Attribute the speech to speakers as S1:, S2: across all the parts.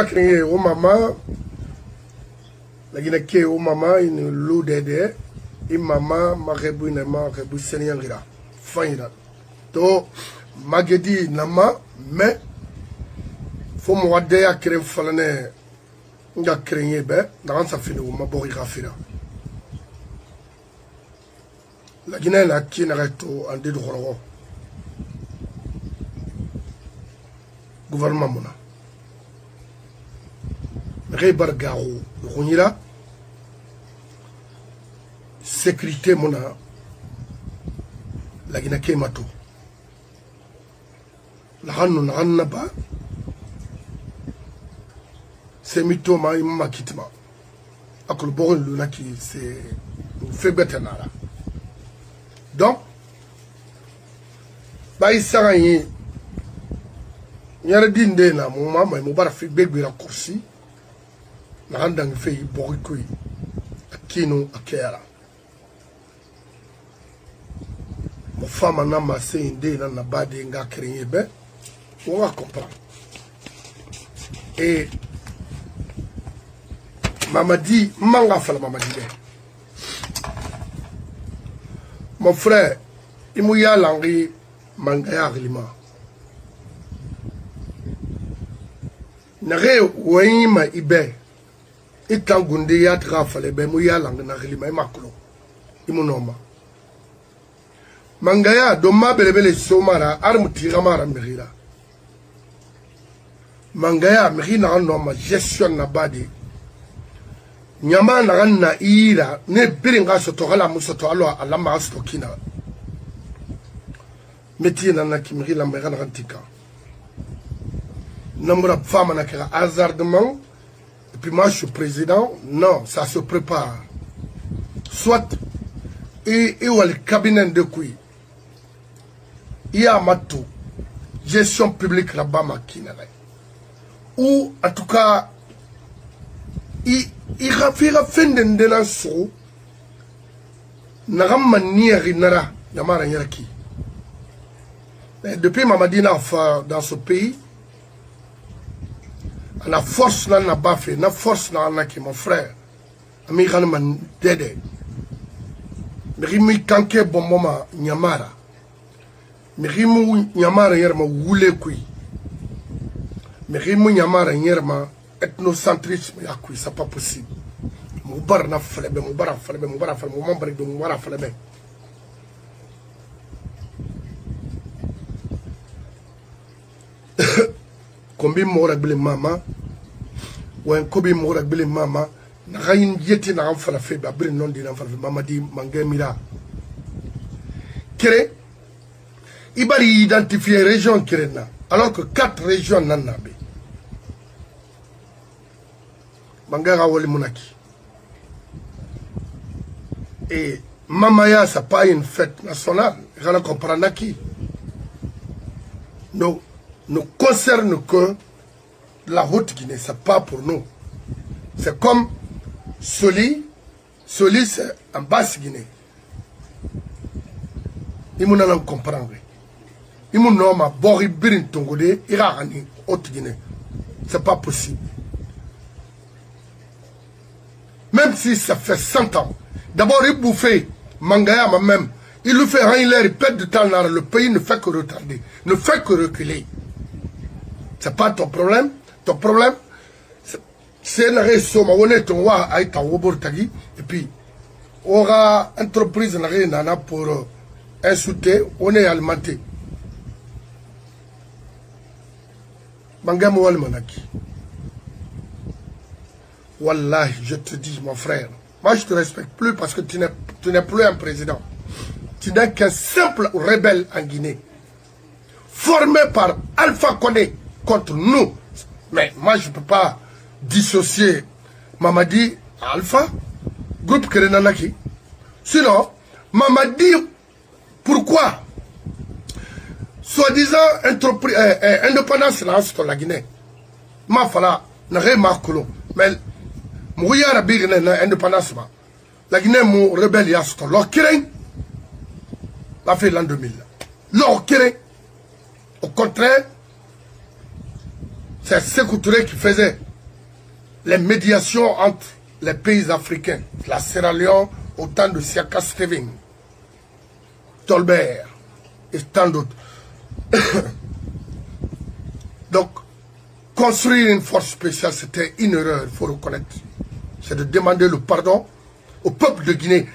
S1: créé au maman, la Guinée au maman, une loup d'aider, et maman, ma rebu nama, rebu senyangira, faïra. To, magedi nama, mais, faut moi déjà créer falane, on a créé, ben, dans sa fille, ma bori rafira. La Guinée, la qui n'arrête en dédouan. Gouvernement mona. Rébar Garo, Ronira, sécurité mona, la Guinée Mato. La Hanou Hanaba, c'est Mitoma, Imma Kitma. À Colbourg, Luna qui c'est fait bête. Donc, il s'arrête. Il y a des gens qui ont fait des courses. Na handang fei borikui akino akera mo fama na mase inde na bade nga créer be on va comprendre et mamadi manga fala mamadi be mon frère imuya langi mangaya glima nare wayima ibe itan gunde ya trafale be mu ya lang na glima imaklo imunoma mangaya do ma belebele somara armu tiramara mehira mangaya mehina noma gestion na badi nyama na na ira ne biringa soto hala musoto alo alama stokina metina na kimrila mehana antika nombre de femmes na hasardement. Et puis moi je suis président, non, ça se prépare. Soit, et le cabinet de Koui, il y a Matou, gestion publique là-bas, ou en tout cas, il a fait la fin de l'anso, n'a pas manière nara, yamara yaraki. Depuis Mamadina dans ce pays, la force n'a pas fait, la force n'a qui mon frère. Ami man dede. Mirimu kanke bon moment nyamara. Mirimu nyamara yerma wule kui. Mirimu nyamara yerma ethnocentrisme ya kui, c'est pas possible. Moubar na flebe, moubar flebe, moubar flebe, moubar de moubar flebe. Combien mora bile mama ou un combien mora bile mama na gain yeti na am fala fe ba bile non di na fala mama di mangemira kere ibari identifier région kirena alors que 4 régions nanabe mangara wali munaki et mamaya ça pas une fête nationale on comprend qui non ne concerne que la Haute-Guinée, c'est pas pour nous. C'est comme Soli c'est en Basse-Guinée. Il m'a non comprendre. Il m'a non ma bori birin tongode irani Haute-Guinée. C'est pas possible. Même si ça fait 100 ans. D'abord il bouffait Mangaya même. Il lui fait rien, il perd de temps. Le pays ne fait que retarder, ne fait que reculer. C'est pas ton problème. Ton problème, c'est la raison. On est en wa aïta wobortagi. Et puis, on aura entreprise nana pour insulter. On est alimenté. Mangam wal manaki. Wallahi, je te dis, mon frère. Moi, je te respecte plus parce que tu n'es plus un président. Tu n'es qu'un simple rebelle en Guinée. Formé par Alpha Condé contre nous. Mais moi, je ne peux pas dissocier Mamadi Alpha, groupe Kerenanaki. Sinon, Mamadi, pourquoi soi-disant indépendance là, c'est la Guinée. Ma fala, n'a rien marqué. Mais, Mouya Rabi, n'a indépendance. La Guinée, mon rebelle, y'a ce leur Keren, l'a fait l'an 2000. Leur Keren, au contraire, c'est Sékou Touré qui faisait les médiations entre les pays africains, la Sierra Leone, au temps de Siaka Stevin, Tolbert et tant d'autres. Donc, construire une force spéciale, c'était une erreur, il faut reconnaître. C'est de demander le pardon au peuple de Guinée.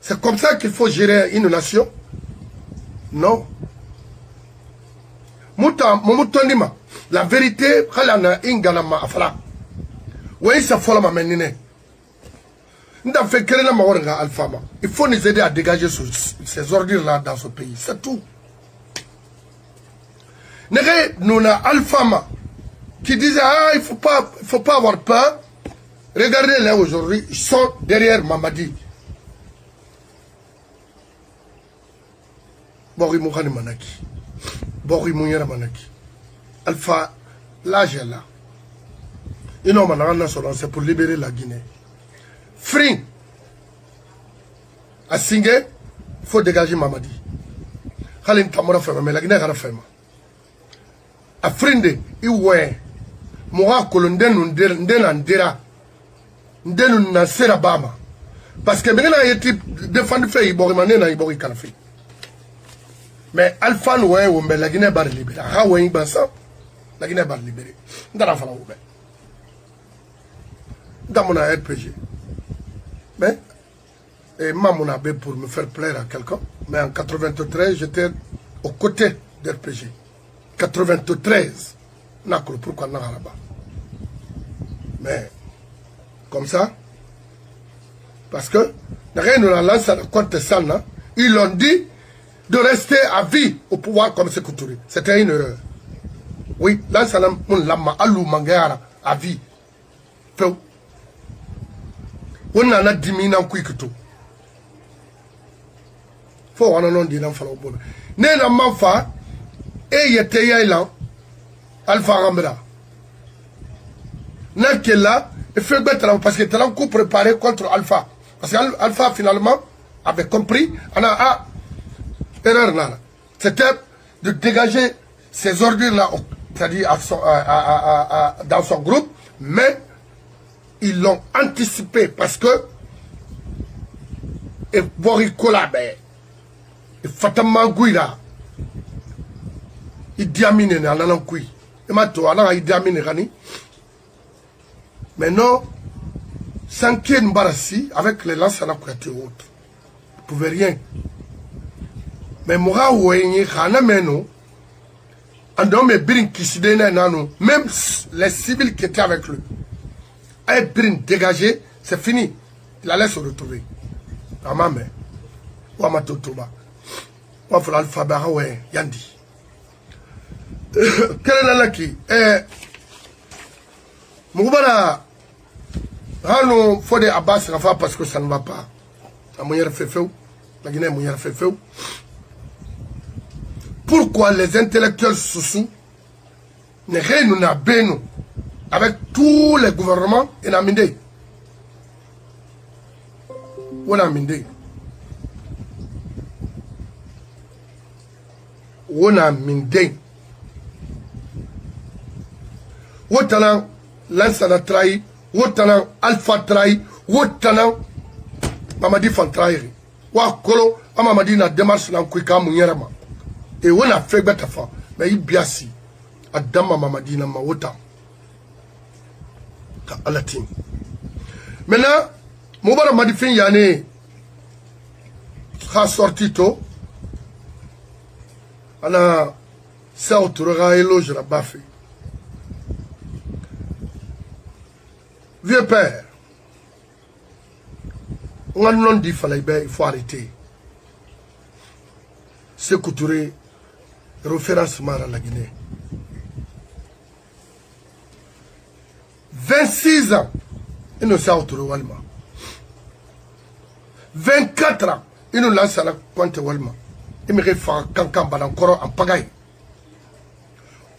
S1: C'est comme ça qu'il faut gérer une nation? Non. La vérité, il faut nous aider à dégager ces ordures-là dans ce pays. C'est tout. Nous avons Alphama qui disait ah, il faut pas avoir peur. Regardez là aujourd'hui, ils sont derrière Mamadi. Bori Moukani Manaki. Bori Mouniera Manaki. Alpha, l'âge est là. C'est pour libérer la Guinée. Fring. À Singé, il faut dégager Mamadi. Khalin Tamora Fema, mais la Guinée a fait. A Frinde, il ouais. Moura Kolondenu Ndenandera. Ndenu Nasera Bama. Parce que maintenant, il y a des défendu fait, il borimane na ibori kanafi. Mais Alpha Noué, mais la Guinée va libérer. Ah ouais, la Guinée va libérer. Ndara fala oube. Dans mon RPG. Mais, et Mamouna B pour me faire plaire à quelqu'un. Mais en 93, j'étais aux côtés d'RPG. 93. Nakolo, pourquoi n'a là-bas? Mais, comme ça, parce que, ils l'ont dit de rester à vie au pouvoir comme c'est couturé. C'était une erreur. Oui, là, ça à vie. On en a 10 000 ans qui tout. Faut on en dit dans le bon. Néna Mafa, et y était là, Alpha Rambra. N'a qu'elle là, et fait battre parce que t'as un coup préparé contre Alpha. Parce qu'Alpha finalement avait compris, on a erreur là. C'était de dégager ces ordures-là, c'est-à-dire dans son groupe, mais ils l'ont anticipé parce que et Borikola et Fatama Gouira il diamine na nanankoui et mato ala il diamine rani mais non sans qu'il Mbarassi avec les lances à la couette et autres ils pouvaient rien mais Moura Ouéni Rana Meno en dehors de Birin Kisidena Nano même les civils qui étaient avec lui et Birin dégagé c'est fini il allait se retrouver Amame Wamatotoba Wafla Alphabet ouais Yandi quel est la qui Moubara Rano Fode Abbas Rafa parce que ça ne va pas la moyenne fait feu la Guinée moyenne fait feu. Pourquoi les intellectuels sous ne réunissent pas avec tous les gouvernements et la Minde? On a Minde. On a Minde. Wotanan Lansana trahi, Wotanan Alpha trahi, Wotanan Mamadi Fan trahi. Wa Kolo, Mamadi na démarche na Kwika Mounyerama. Et on a fait bête à mais il biasi. Adama Mamadi na Mawota. Ka Alatin. Maintenant, Moubara Madifin Yane a sorti tôt. On a Saoutoura et Loge la Bafé. Vieux père, on a non dit il faut arrêter. C'est couturé référencement à la Guinée. 26 ans, il nous a autorisé Walma. 24 ans, il nous lance à la pointe Walma. Il me réfère quand encore en pagaille.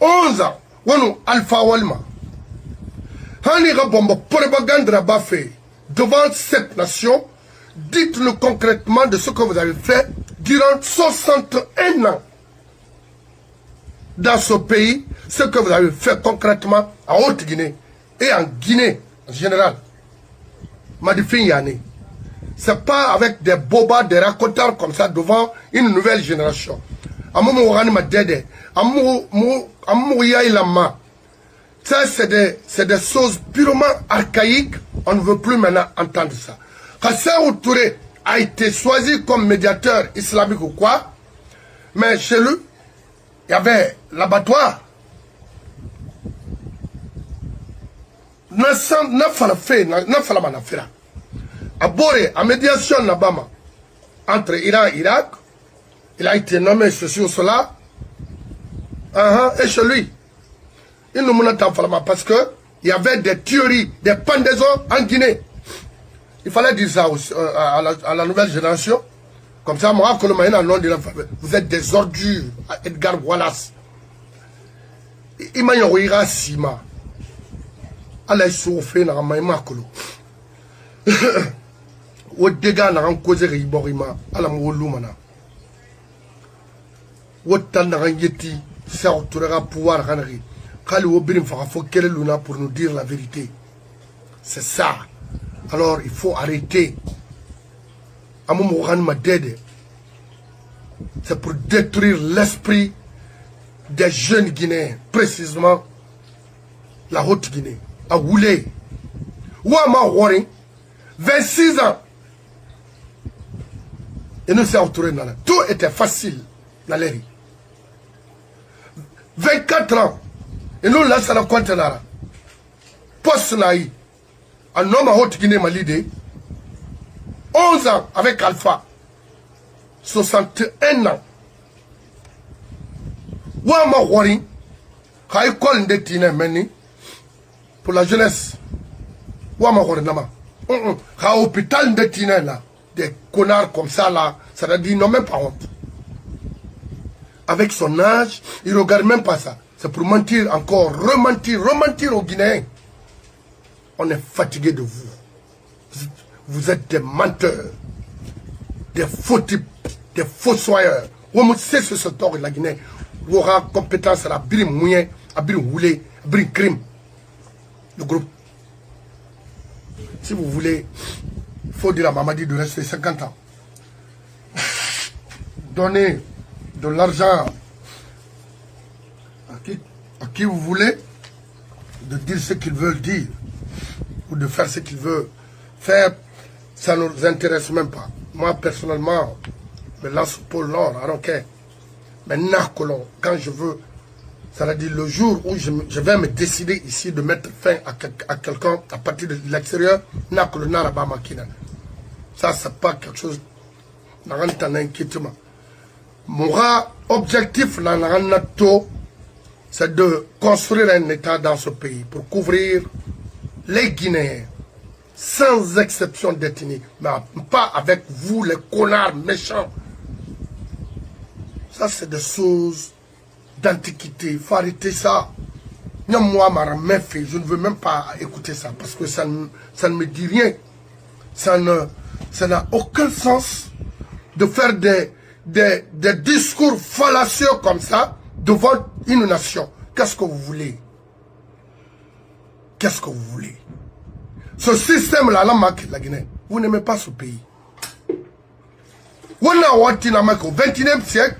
S1: 11 ans, on nous Alpha Walma. Hanira Bombo propagande Bafé devant cette nation, dites-nous concrètement de ce que vous avez fait durant 61 ans. dans ce pays ce que vous avez fait concrètement en Haute-Guinée et en Guinée en général. Madifin Yané. C'est pas avec des bobas, des raconteurs comme ça devant une nouvelle génération. Ça, c'est des choses purement archaïques. On ne veut plus maintenant entendre ça. Kassaou Touré a été choisi comme médiateur islamique ou quoi, mais chez lui, il y avait l'abattoir. Aboré, à médiation Nabama, entre Iran et Irak, il a été nommé ceci ou cela, et chez lui, il nous montre parce que il y avait des tueries, des pendaisons en Guinée. Il fallait dire ça à la nouvelle génération. Comme ça, moi, vous êtes des ordures, Edgar Wallace. Il m'a dit Sima. Allah souffre dans ma makolo. Au dégât n'a rien causé riborima à la moulumana. Au temps n'a rien yeti, ça autourera pouvoir ranari. Kali au birim faut quelle luna pour nous dire la vérité. C'est ça. Alors il faut arrêter. C'est pour détruire l'esprit des jeunes Guinéens, précisément la Haute-Guinée. À Woulé. Ouama Waring, 26 ans. Et nous sommes autourés dans la. Tout était facile dans les rues. 24 ans. Et nous là, ça n'a compte là. Poste naï. Un homme à Haute-Guinée m'a l'idée. 11 ans avec Alpha. 61 ans. Ouama Waring. Quand il colle des tinés meni. Pour la jeunesse. Ouama Waring nama. Quand l'hôpital de tinés là. Des connards comme ça là. Ça veut dire ils n'ont même pas honte. Avec son âge, il ne regarde même pas ça. C'est pour mentir encore, rementir aux Guinéens. On est fatigué de vous. Vous êtes des menteurs, des faux types, des fossoyeurs. Vous savez ce tort de la Guinée. Vous aurez compétence à la brim mouillé, à brim roulé, à brim crime. Le groupe. Si vous voulez, il faut dire à Mamadi de rester 50 ans. Donner de l'argent à qui vous voulez, de dire ce qu'ils veulent dire, ou de faire ce qu'ils veulent faire, ça ne nous intéresse même pas. Moi, personnellement, je me lance au pôle Nord, I don't care. Mais Nakolon, quand je veux, ça veut dire le jour où je vais me décider ici de mettre fin à quelqu'un à partir de l'extérieur, Nakolon, Narabama, Kina. Ça, c'est pas quelque chose, n'a rien d'un inquiétement. Mon objectif, c'est de construire un État dans ce pays pour couvrir les Guinéens, sans exception d'ethnie, mais pas avec vous, les connards méchants. Ça, c'est des choses d'antiquité. Il faut arrêter ça. Moi, je ne veux même pas écouter ça parce que ça ne me dit rien. Ça n'a aucun sens de faire des discours fallacieux comme ça devant une nation. Qu'est-ce que vous voulez? Qu'est-ce que vous voulez? Ce système-là, la Guinée, vous n'aimez pas ce pays. Au 21e siècle,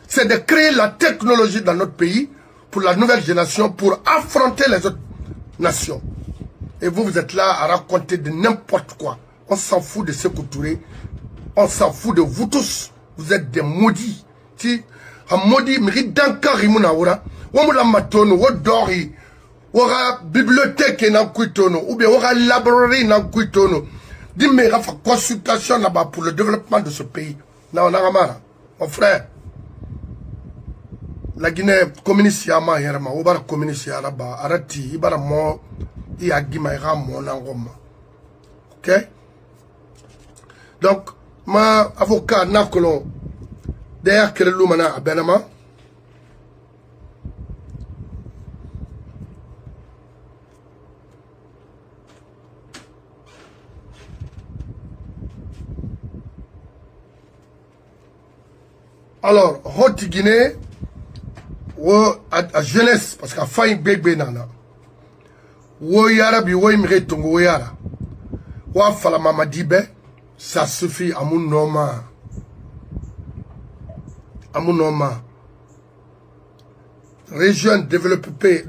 S1: c'est de créer la technologie dans notre pays pour la nouvelle génération, pour affronter les autres nations. Et vous êtes là à raconter de n'importe quoi. On s'en fout de Sékou Touré. On s'en fout de vous tous. Vous êtes des maudits. Si un maudit mérite d'encore rimuna ora, ou la matono, ou dori, ou la bibliothèque n'a kuitono, ou bien ou la librairie n'a kuitono. Dis-moi, il y a une consultation là-bas pour le développement de ce pays. Non, on a marre. Mon frère, la Guinée communiste yama yerma, ou bara communiste yaraba, arati, ibara mo, iagima ira mo nangoma. Ok? Donc, ma avocat Nakolon, derrière que le Lumana à Benama, alors, Haute-Guinée, à jeunesse parce qu'à fin bébé nana wo yara bi wo imre tongo wo yara wa fala mama dibe ça suffit à mon normal région développée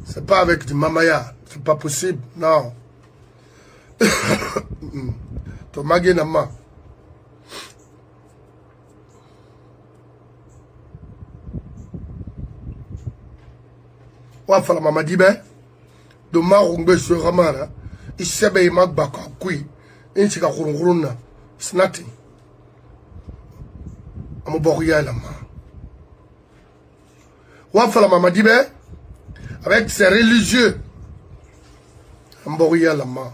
S1: c'est pas avec du mamaya, c'est pas possible, non. Tomagé nama. Wa fala mama dibe do marungbe so ramara isebe magbaka kui inchika kurunguruna it's nothing. Amoboriya lama. Wa fala mama dibe avec ses religieux. Amboria lama.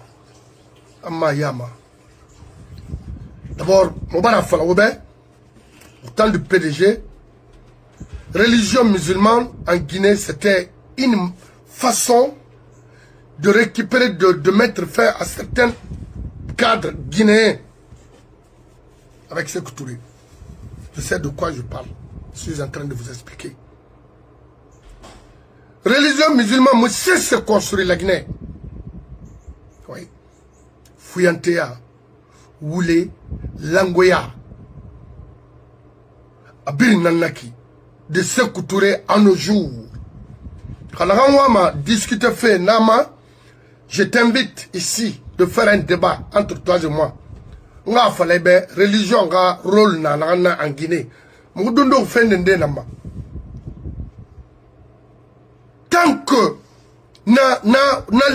S1: Amayama. D'abord, Mobara Falaoube, au temps du PDG, religion musulmane en Guinée, c'était une façon de récupérer, de mettre fin à certains cadres guinéens avec ce Touré. Je sais de quoi je parle. Je suis en train de vous expliquer. Religion musulmane, monsieur se construit la Guinée. Oui. Fouyantea, Woulé, Langoya, Abir Nanaki, de Sékou Touré à nos jours. Quand on discuté fait Nama, je t'invite ici de faire un débat entre toi et moi. On a fallu religion, un rôle en Guinée. Moudondo fait Nama. Tant que na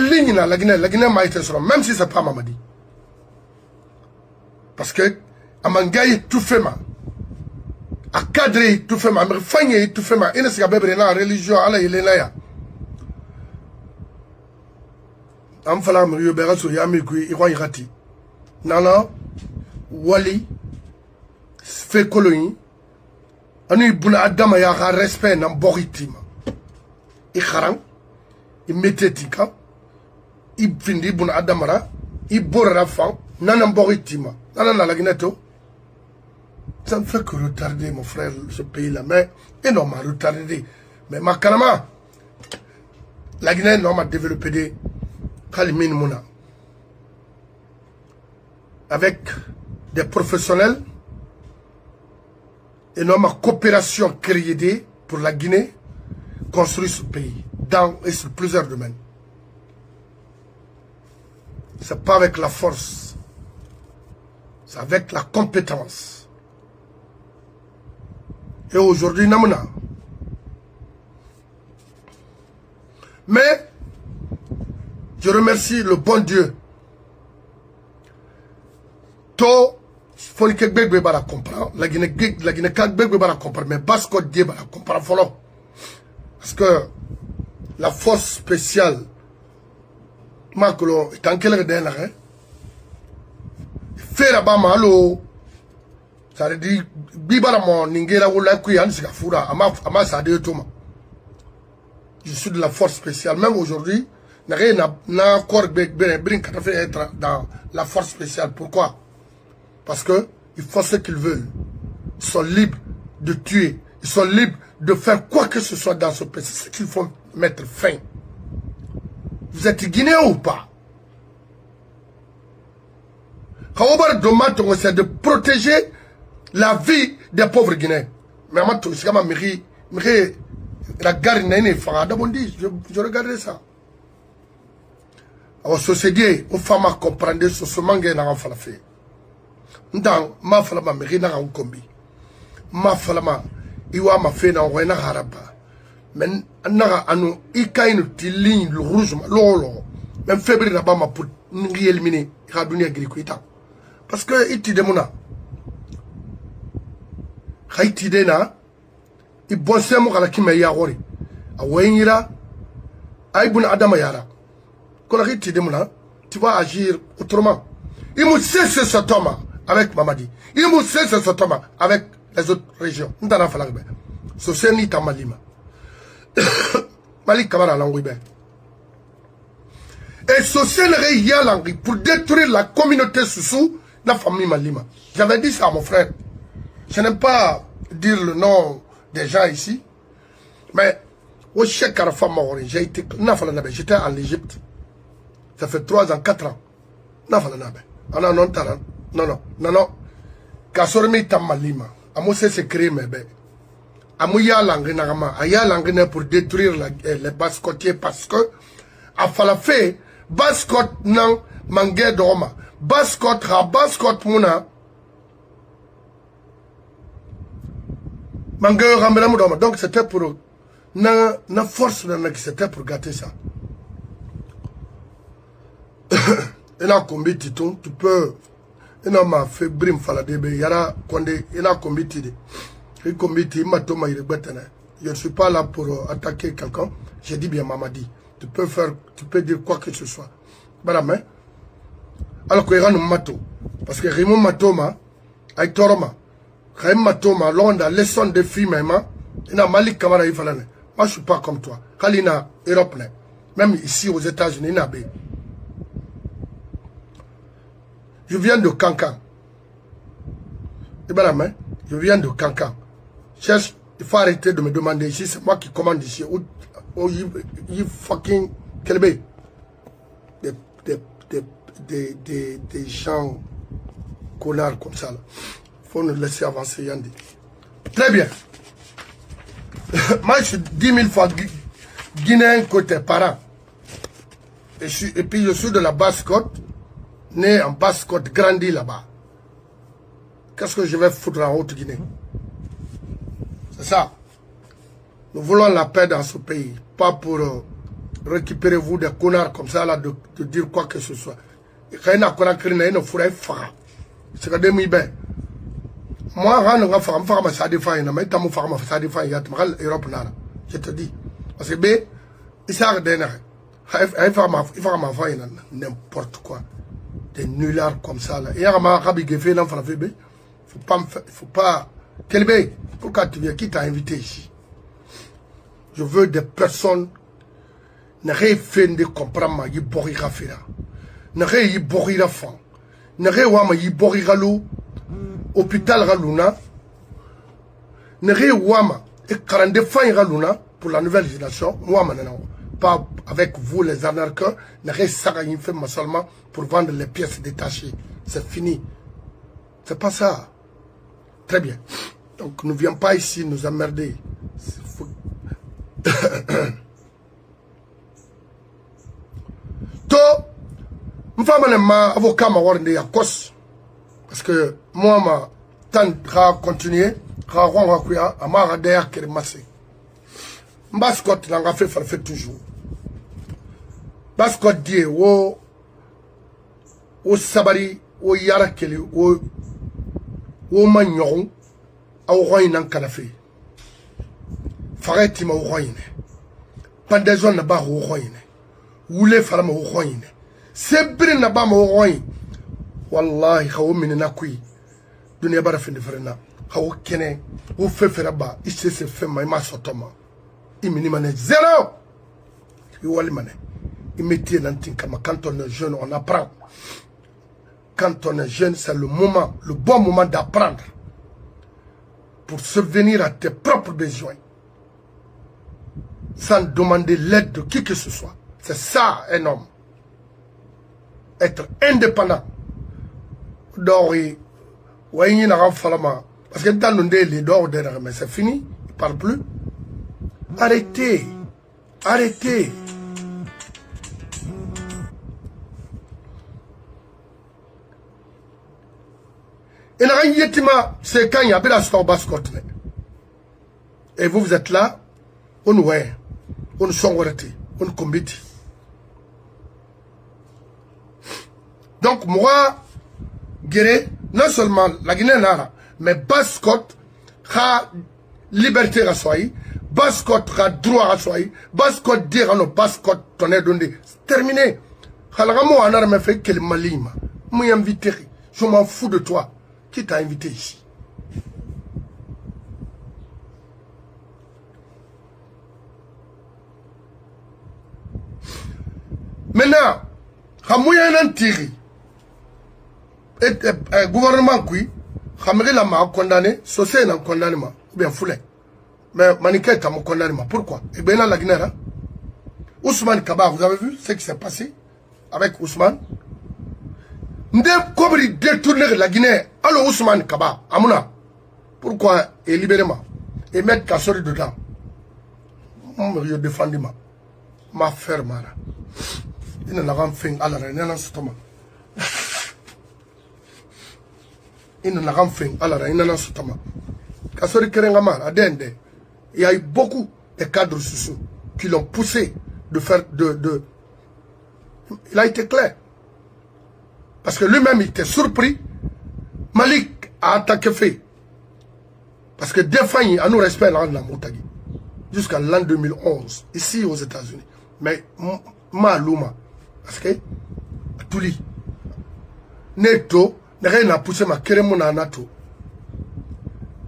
S1: ligne la Guinée m'a été sur, même si c'est pas Mamadi. Parce que Amangaï tout fait ma. A cadré tout fait ma. Mais Fagné tout fait ma. Il ne s'est pas la religion à la Yélénaya. Amfala Muriyo Beraso Yami Gui Iwan Irati. Nana Wali fait colonie. Anu Buna Adama ya respect nan Boritima. I kharang, I metetika, I findi Buna Adamara, I borra fan, nanan Boritima. Nanan la Guinéto. Ça ne fait que retarder, mon frère, ce pays-là. Mais énormément retarder. Mais Makalama, la Guinée m'a développé des Kalimine Mouna. Avec des professionnels, énormément coopération créée pour la Guinée, construire ce pays, dans et sur plusieurs domaines. C'est pas avec la force, c'est avec la compétence. Et aujourd'hui, Namuna. Mais, je remercie le bon Dieu. To, faut que Bébé la comprendre. La Guinée, Bébé la comprendre. Mais Basco Dieu la comprendre. Follow. Parce que la force spéciale, Makolo, est en quelle redène, hein? Fait là-bas, malo. Ça veut dire, Bibara mon Ningera ou la Kuyan, c'est Kafura, Ama Sade Toma. Je suis de la force spéciale. Même aujourd'hui, n'a encore être dans la force spéciale. Pourquoi? Parce que ils font ce qu'ils veulent. Ils sont libres de tuer. Ils sont libres de faire quoi que ce soit dans ce pays. C'est ce qu'il faut mettre fin. Vous êtes Guinéen ou pas? C'est de protéger la vie des pauvres Guinéens. Mais la gare je regardais ça. Alors, société, aux femmes à comprendre ce que mangue n'a pas fait. Dans ma femme, mais n'a pas combi. Ma femme, iwa ma fait dans Wena Haraba. Mais n'a anu ikainu ligne le rouge lolo. Même février là-bas ma pour nous éliminer. Radunia Grikuita. Parce que iti demona. Haïti dena. I bonse mo kala kime ya wori. A wayira. Ay buna adama yara. Tu vas agir autrement. Il me cesse cet homme avec Mamadi. Il me cesse cet homme avec les autres régions. Ce c'est ni Tamalima. Mali Kamara Langouibé. Et ce c'est Yalangri pour détruire la communauté sous la famille Malima. J'avais dit ça à mon frère. Je n'aime pas dire le nom des gens ici. Mais, au Cheikh Arafat Maori, j'étais en Égypte. Ça fait 3 ans, 4 ans. Non. Kasormi Tamalima. Amose se crée mes bébés. Amouya Langinagama. Aya Langina pour détruire les Basse-Côtiers parce que, à Falafé, Basse-Côte nan Mangé Doroma. Basse-Côte, Basse-Côte Mouna. Mangé Rambelamu Doroma. Donc c'était pour. Na force c'était pour gâter ça. Il a combien tu peux. Il a fait brim faladebe. Il y a combien je ne suis pas là pour attaquer quelqu'un. J'ai dit bien Mamadi. Tu peux dire quoi que ce soit. Voilà, alors qu'il y a un mato. Parce que Raymond Matoma, avec Toroma, Raymond Matoma, l'on a leçon de filles même, il a Malik Kamara Ifalane. Moi, je ne suis pas comme toi. Kalina, Europe, même ici aux États-Unis, je viens de Cancan. Je viens de Cancan. Cherche, il faut arrêter de me demander ici, c'est moi qui commande ici. Ou you fucking Kelbe. Des gens connards comme ça. Il faut nous laisser avancer, Yandi. Très bien. Moi, je suis 10 000 fois guinéen côté parent. Et puis, je suis de la Basse-Côte, né en Basse-Côte, grandi là-bas. Qu'est-ce que je vais foutre en Haute-Guinée? C'est ça. Nous voulons la paix dans ce pays. Pas pour récupérer vous des connards comme ça, là, de dire quoi que ce soit. C'est que des mibés. Moi, je te dis. Parce que B, il s'arrête d'énerver. Il n'importe quoi. Des nullards comme ça. Il y a un rabi qui fait l'enfant. Il faut pas. Quel B, pourquoi tu viens? Qui t'a invité ici? Je veux des personnes. Ne fait de comprendre ma yiborira fera. Ne yiborira fan. Ne wama yiborira lou. Hôpital Ralouna, ne wama et 42 fins Ralouna pour la nouvelle génération, moi maintenant, pas avec vous les anarcheurs, ne rien fait seulement pour vendre les pièces détachées. C'est fini. C'est pas ça. Très bien. Donc ne viens pas ici nous emmerder. To, ma avocat m'a warné à cause. Parce que moi, ma tante a continué, a m'a derrière qu'elle m'a fait. Basse-Côte, n'a fait toujours. Basse-Côte dit, au sabari, au yarakeli, au magnon, au roi n'en canafé. Fareti ma au roi. Pendaison n'a pas au roi. Oulé farama au roi. Sebri n'a pas au roi. Wallahi khawo minina kui dunia bara fin diferena khawo kene ou feferaba isse se fait ma sotoma imini mané zéro iwali mané imeti nantin kama quand on est jeune on apprend quand on est jeune c'est le moment le bon moment d'apprendre pour subvenir à tes propres besoins sans demander l'aide de qui que ce soit. C'est ça un homme, être indépendant. Dori, Wayne n'a pas parce que dans le délai d'or derrière, mais c'est fini, il ne parle plus. Arrêtez, arrêtez. Et n'a rien dit, c'est quand il y a la store Basse-Côte. Et vous êtes là, on ouais, on s'envoie, on combat. Donc moi, Guéré, non seulement la Guinée nara, mais Basse-Côte a liberté à soi, Basse-Côte a droit à soi, Basse-Côte dire à nos Basse-Côte tonnerre donné. Terminé. Khalagamo en arme fait quel malima. Moi invité, je m'en fous de toi. Qui t'a invité ici? Maintenant, Hamouya un tiré. Et gouvernement qui, Hamri l'a condamné, Sosé n'a condamné, ou bien foulé. Mais Maniké est à mon condamné. Pourquoi? Et bien la Guinée, hein? Ousmane Kaba, vous avez vu ce qui s'est passé avec Ousmane? Comment il détourne la Guinée? Alors Ousmane Kaba, Amouna, pourquoi il libère moi et mettre Kassori dedans? Je défends ma ferme. Il n'a pas fait à la reine en ce moment. Il n'a pas fait à la reine en ce moment. Kassori Kerengamar, à Dende, il y a eu beaucoup de cadres sociaux qui l'ont poussé de faire Il a été clair. Parce que lui-même, il était surpris. Malik a attaqué fait. Parce que des fois, il a nous respect dans la Moutagi. Jusqu'à l'an 2011, ici aux États-Unis. Mais, Malouma, parce que, Touli, Neto, rien n'a poussé ma kérémona nato.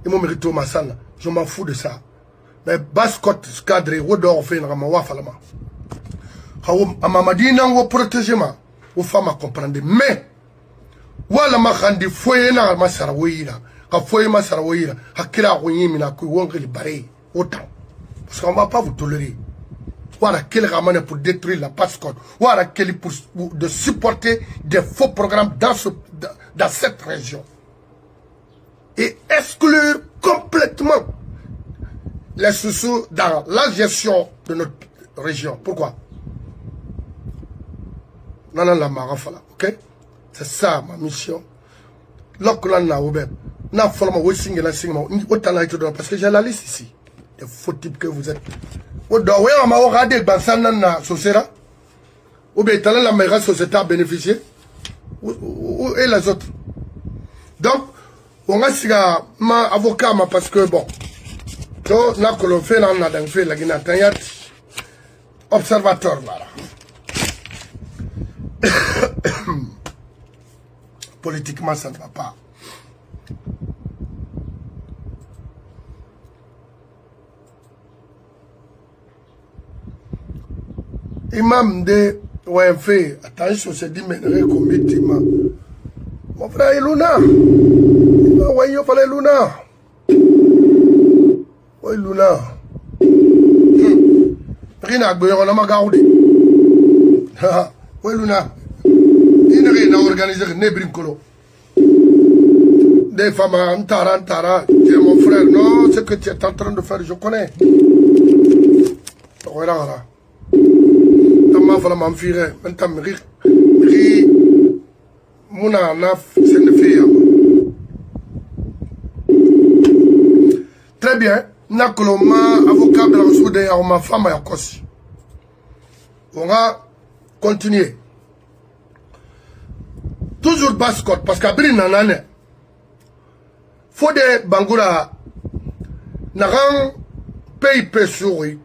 S1: Il m'a mérité ma salle. Je m'en fous de ça. Mais, Bascot, cadre, Wodor, fait une ramawa falama. Amamadina, ou protéger ma, ou femme à comprendre. Mais, wala ma khandi foye na ma sarawira. Ka foye ma sarawira. Hakira wonyi mina ku wongri bare. Autant. Parce qu'on ne va pas vous tolérer. Voilà quel ramène pour détruire la passe-code. Voilà quel pour de supporter des faux programmes dans cette région. Et exclure complètement les sous dans la gestion de notre région. Pourquoi? Non, la marafala, ok? C'est ça ma mission. Lorsque na oubeb, na forme où signe la signe, autant la parce que j'ai la liste ici. Des faux types que vous êtes. Ou bien on m'a regardé Bansana na société. Ou bien talent la meilleure société à bénéficier. Ou et les autres. Donc, on a si ma avocat parce que bon, donc là que l'on fait là on a dans fait la Guinée observateur voilà. Politiquement, ça ne va pas. Imam de OMF, attention, c'est dit, mais committement. Mon frère Iluna. Oui, il fallait Luna. Oui, Luna. Rien à dire, on a ma garde. Oui, Luna. Il n'a rien à organiser, ne brincolo. Des femmes, Antara, tu es mon frère. Non, ce que tu es en train de faire, je connais. Voilà. Ma fala m'enfuirait. Maintenant, Mouna, c'est une fille. Très bien. Nakoloma, avocat de la Soudé, ma femme à Kossi. On va continuer. Toujours basse-côte, parce qu'à Brinanane, faut des Bangoura, n'aran PIP souris,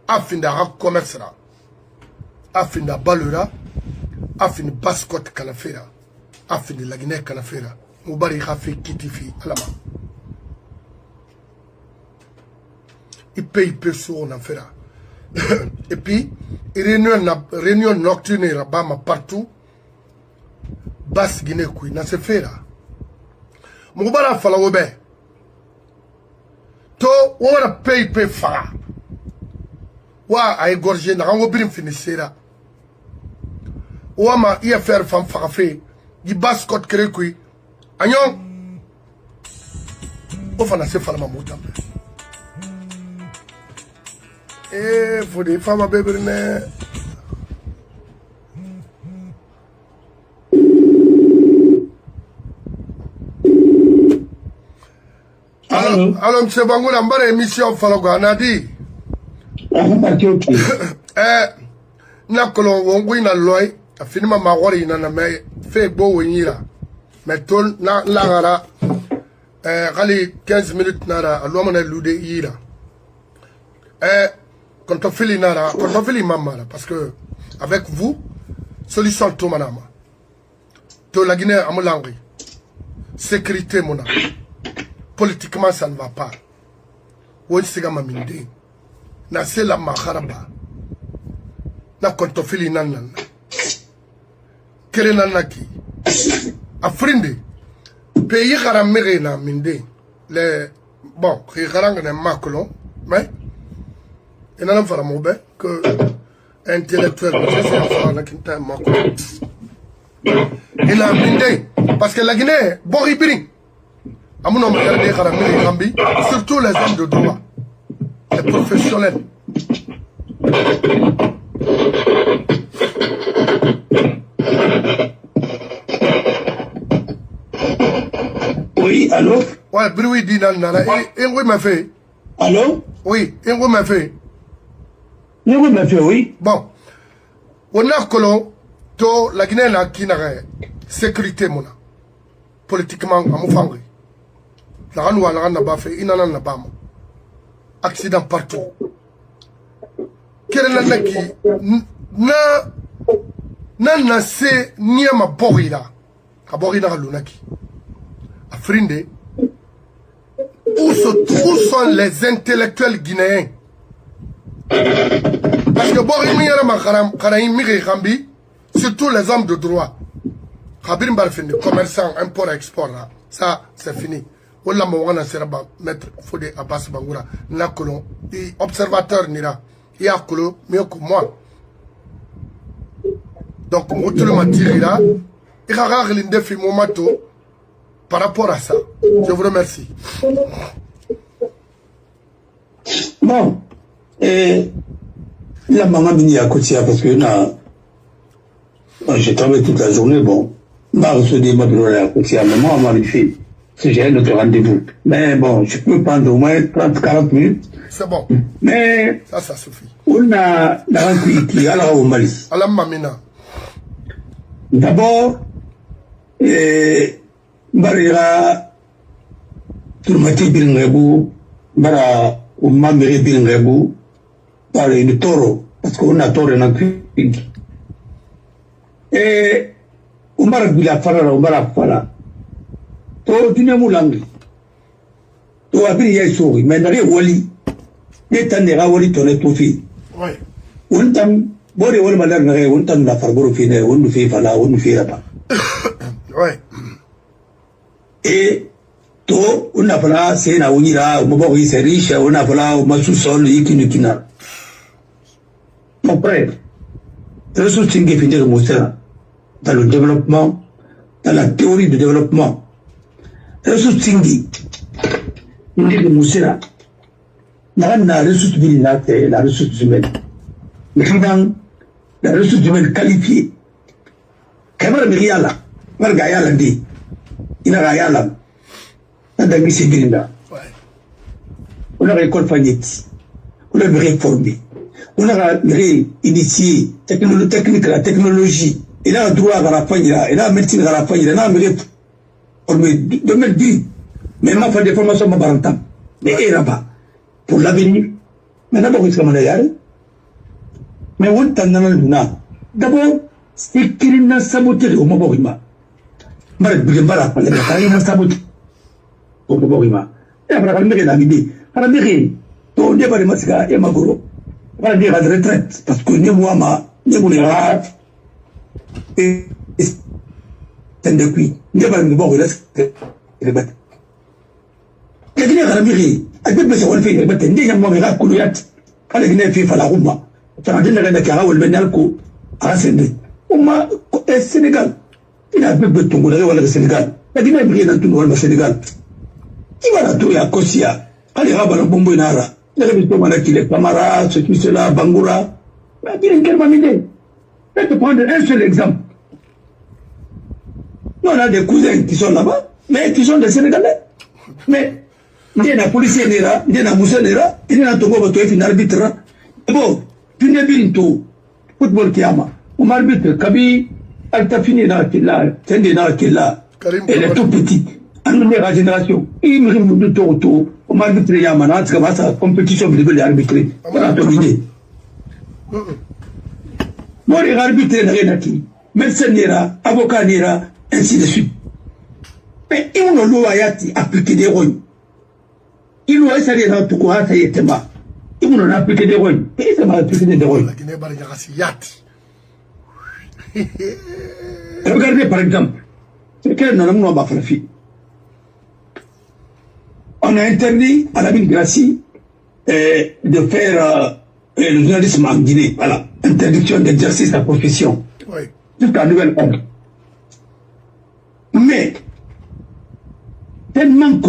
S1: afin d'avoir commerce là. Afin de balura, afin de basse-côte canafera, afin de la Guinée canafera. Moubari Rafi Kitifi, alama. Il PIP souris, on en fera. Et puis, réunion nocturne et rabama partout. Basse Guinée kui na se fait là. Moubara fala wobe. To wona pay fa. Wa ay gorgé na rango birim finissera. Wa ma ia faire fam fa fait. Di basse côte cré kui. Agnon. O fana se fala mamuta. Faut des femmes à bébé ne. Alors, M. Bangoula, on va émission Faloga, Nadi. Nakolo, on win a loy, a finima mawari na me, fait beau winira. Mais ton, na langara, rali 15 minutes nara, à l'homme de l'oude ira. Quand on fait nara, quand on fait mamara, parce que, avec vous, solution tout manama. To la Guinée à Moulangri. Sécurité, mon âme. Politiquement, ça ne va pas. On sait que maminde. Na c'est la maharaba. Na kontofili nanan. Kele nanaki. Afrindi. Pays haramere na minde. Les bon, rigarang ne makolon. Mais, il y a un que intellectuel, c'est un frère qui est un il a blindé. Parce que la Guinée, Boribiri, à mon nom, surtout les hommes de droit, les professionnels.
S2: Oui, allô?
S1: Ouais, bruit dit dans la. Et oui, ma fille.
S2: Allô?
S1: Oui, et oui, ma fille.
S2: Oui, ma fille, oui.
S1: Bon. On a colon, to la Guinée n'a qui n'a sécurité, mon politiquement, à mon fangri. La ranoua, la rana bafé, il n'en a pas. Accident partout. Quel est le qui n'a se niama borila. A borila lunaki. A frinde. Où sont les intellectuels guinéens? Parce que surtout les hommes de droit. Khabir Mbarfini, commerçant, import-export, ça c'est fini. On l'a mettre Fodé Abbas Bangoura, Nakolo, observateur Nira, il y a mieux que moi. Donc, tout le matin, là, il y a un défi momato par rapport à ça. Je vous remercie.
S2: Bon, la maman m'a à côté parce que j'ai travaillé toute la journée, bon. M'a reçu des mots à côté à maman, m'a fait. Si j'ai un autre rendez-vous. Mais bon, je peux prendre au moins 30-40 minutes.
S1: C'est bon.
S2: Mais
S1: ça suffit.
S2: On a un qui alors au Mali.
S1: À la mamina.
S2: D'abord, Barira, tout le matin, Biringebou, Bara, ou Mamiri Biringebou, par le taureau, parce qu'on a taureau dans le et Umar Bila Fara, Umar Fara. To dina mulangi. To abiri ya isori, mais nare wali. Neta nera wali tone tofi.
S1: Ouais.
S2: Untam, bori wali madar nare, untam na farboro fine, unu fi fala, unu fi rapa.
S1: Ouais.
S2: Et to, una fala, se na unira, umabori se riche, una fala, umasu sol, ikinukina. Mon frère, ressources qui finissent de montrer dans le développement, dans la théorie du développement. Ressources qui finissent de montrer la ressource humaine, la ressource humaine. Maintenant, la ressource humaine qualifiée. Kamara Miriala, Margayala dit, Inagayala, Nadami Sibirinda. On a récolté Fagnetti, on a réformé. On a initié la technologie. Il a droit à la famille, il a médecine à la famille, il a mérite. On me dit, mais il m'a fait des formations à mais il n'a pas. Pour l'avenir. Mais d'abord, il y a mais on t'a d'abord, c'est qu'il n'a saboté au Moborima. Marabigambara, il n'a saboté au Moborima. Et après, il a mis la idée. On n'est pas les masques et Magoro. On va dire à la retraite, parce que ni moi, ni mon erreur, et c'est de qui, ni pas le bon reste, le bête. La Guinée à la mairie, à deux personnes, on fait le bête, ni un moment, Kouliat, à la Guinée, fait la Rouma, tu as dit la Cara ou le Benalco, à Sénégal. On m'a, Sénégal, il a peu de ton ou le Sénégal. La Guinée brille dans tout le Sénégal. Qui va la tour à Kosia, à les rabats, le bombo nara. Il y a des Camara, ce qui cela, Bangoura. Mais il y a une idée. Je vais te prendre un seul exemple. Nous, on a des cousins qui sont là-bas, mais qui sont des Sénégalais. Mais il y a un policier, il y a un moussé, il y a un Togo, il y a un arbitre. Bon, tu n'es pas tout. Football qui a ma. On arbitre, Kabi, elle t'a fini là, c'est une là, elle est tout petite. La génération, il me remet de tout. On m'a arbitré Yamana, c'est comme ça, compétition de arbitrer. On a ton idée. Moi, les arbitres n'ont rien acquis. Médecin n'ira, avocat n'ira, ainsi de suite. Mais ils ont l'eau à appliquer des rôles. Ils ont essayé de tout quoi, ça y est, ils ont appliqué des rôles. Et ils ont appliqué des rôles. Regardez par exemple, c'est quel nom va faire. On a interdit à la mine Gracie de faire le journalisme en Guinée. Voilà. Interdiction d'exercer sa profession.
S1: Oui.
S2: Jusqu'à nouvel ordre. Mais, tellement que,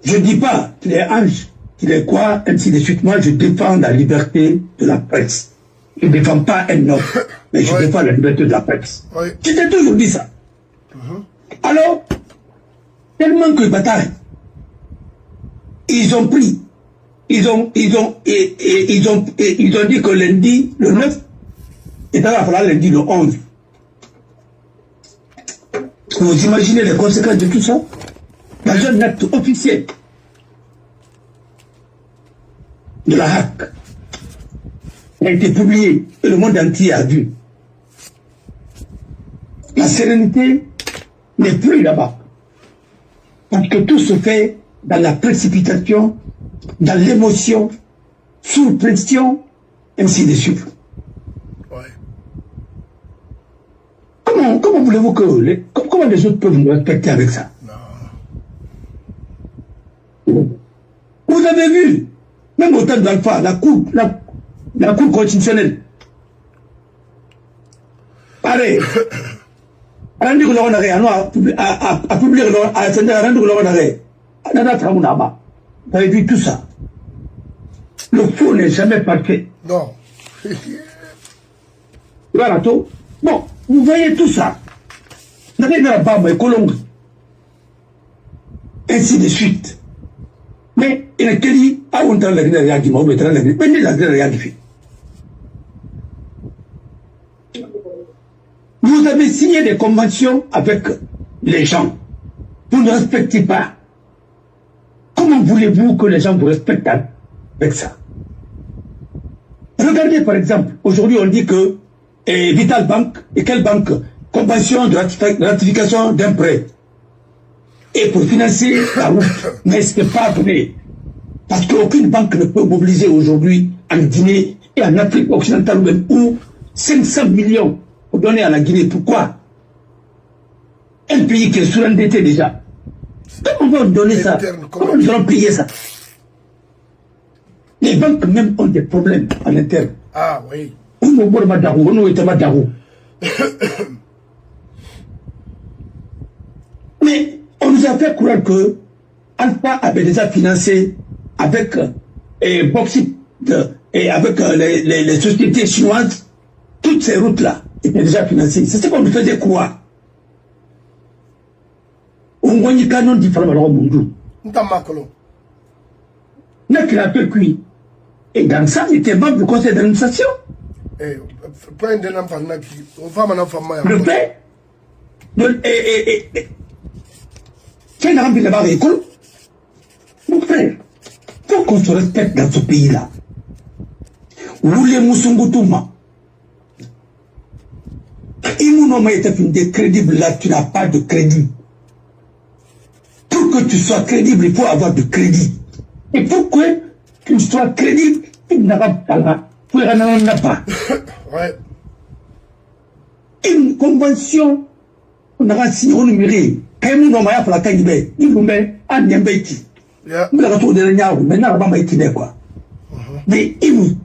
S2: je ne dis pas qu'il est ange, qu'il est quoi, ainsi de suite. Moi, je défends la liberté de la presse. Je ne défends pas un homme, mais je défends la liberté de la presse.
S1: Oui.
S2: Je t'ai toujours dit ça. Alors, tellement que bataille, ils ont pris, ils ont dit que lundi, le 9, et dans la fois lundi, le 11. Vous imaginez les conséquences de tout ça? Dans un acte officiel de la HAC a été publié et le monde entier a vu. La sérénité n'est plus là-bas. Parce que tout se fait dans la précipitation, dans l'émotion, sous pression, ainsi de suite.
S1: Ouais.
S2: Comment voulez-vous que comment les autres peuvent nous respecter avec ça?
S1: Non.
S2: Vous avez vu, même au temps d'Alpha, la cour constitutionnelle. Pareil. A publié vous avez vu tout ça. Le faux n'est jamais parfait.
S1: Non.
S2: Voilà tout. Bon, vous voyez tout ça. Ainsi de suite. Mais il y a qui a un temps la vous avez signé des conventions avec les gens. Vous ne respectez pas. Comment voulez-vous que les gens vous respectent avec ça? Regardez par exemple, aujourd'hui on dit que Vital Bank, et quelle banque? Convention de ratification d'un prêt. Et pour financer la route. Mais ce n'est pas vrai. Parce qu'aucune banque ne peut mobiliser aujourd'hui en Guinée et en Afrique occidentale même où 500 millions pour donner à la Guinée. Pourquoi? Un pays qui est surendetté déjà. Comment on va donner ça? Comment nous allons payer ça? Les banques même ont des problèmes en interne.
S1: Ah oui.
S2: Mais on nous a fait croire que Alpha avait déjà financé avec Bauxite et avec les sociétés chinoises, toutes ces routes-là étaient déjà financées. C'est ce qu'on nous faisait croire. On voit une canon différente au monde. Et dans ça, il était membre du conseil d'administration. Le fait c'est un rempli là-bas école. Mon frère, il faut qu'on se respecte dans ce pays-là. Où les Moussungoutouma, Imounouma est crédible là, tu n'as pas de crédit. Pour que tu sois crédible, il faut avoir du crédit. Et pour que tu sois crédible, il n'a pas là. Il n'a pas.
S1: Ouais.
S2: Une convention, on a signé au numéro. Quand nous avons fait la Kangibé, nous avons fait un Yambeti. Nous avons fait des Nyao, mais nous n'avons pas été quoi. Mais il nous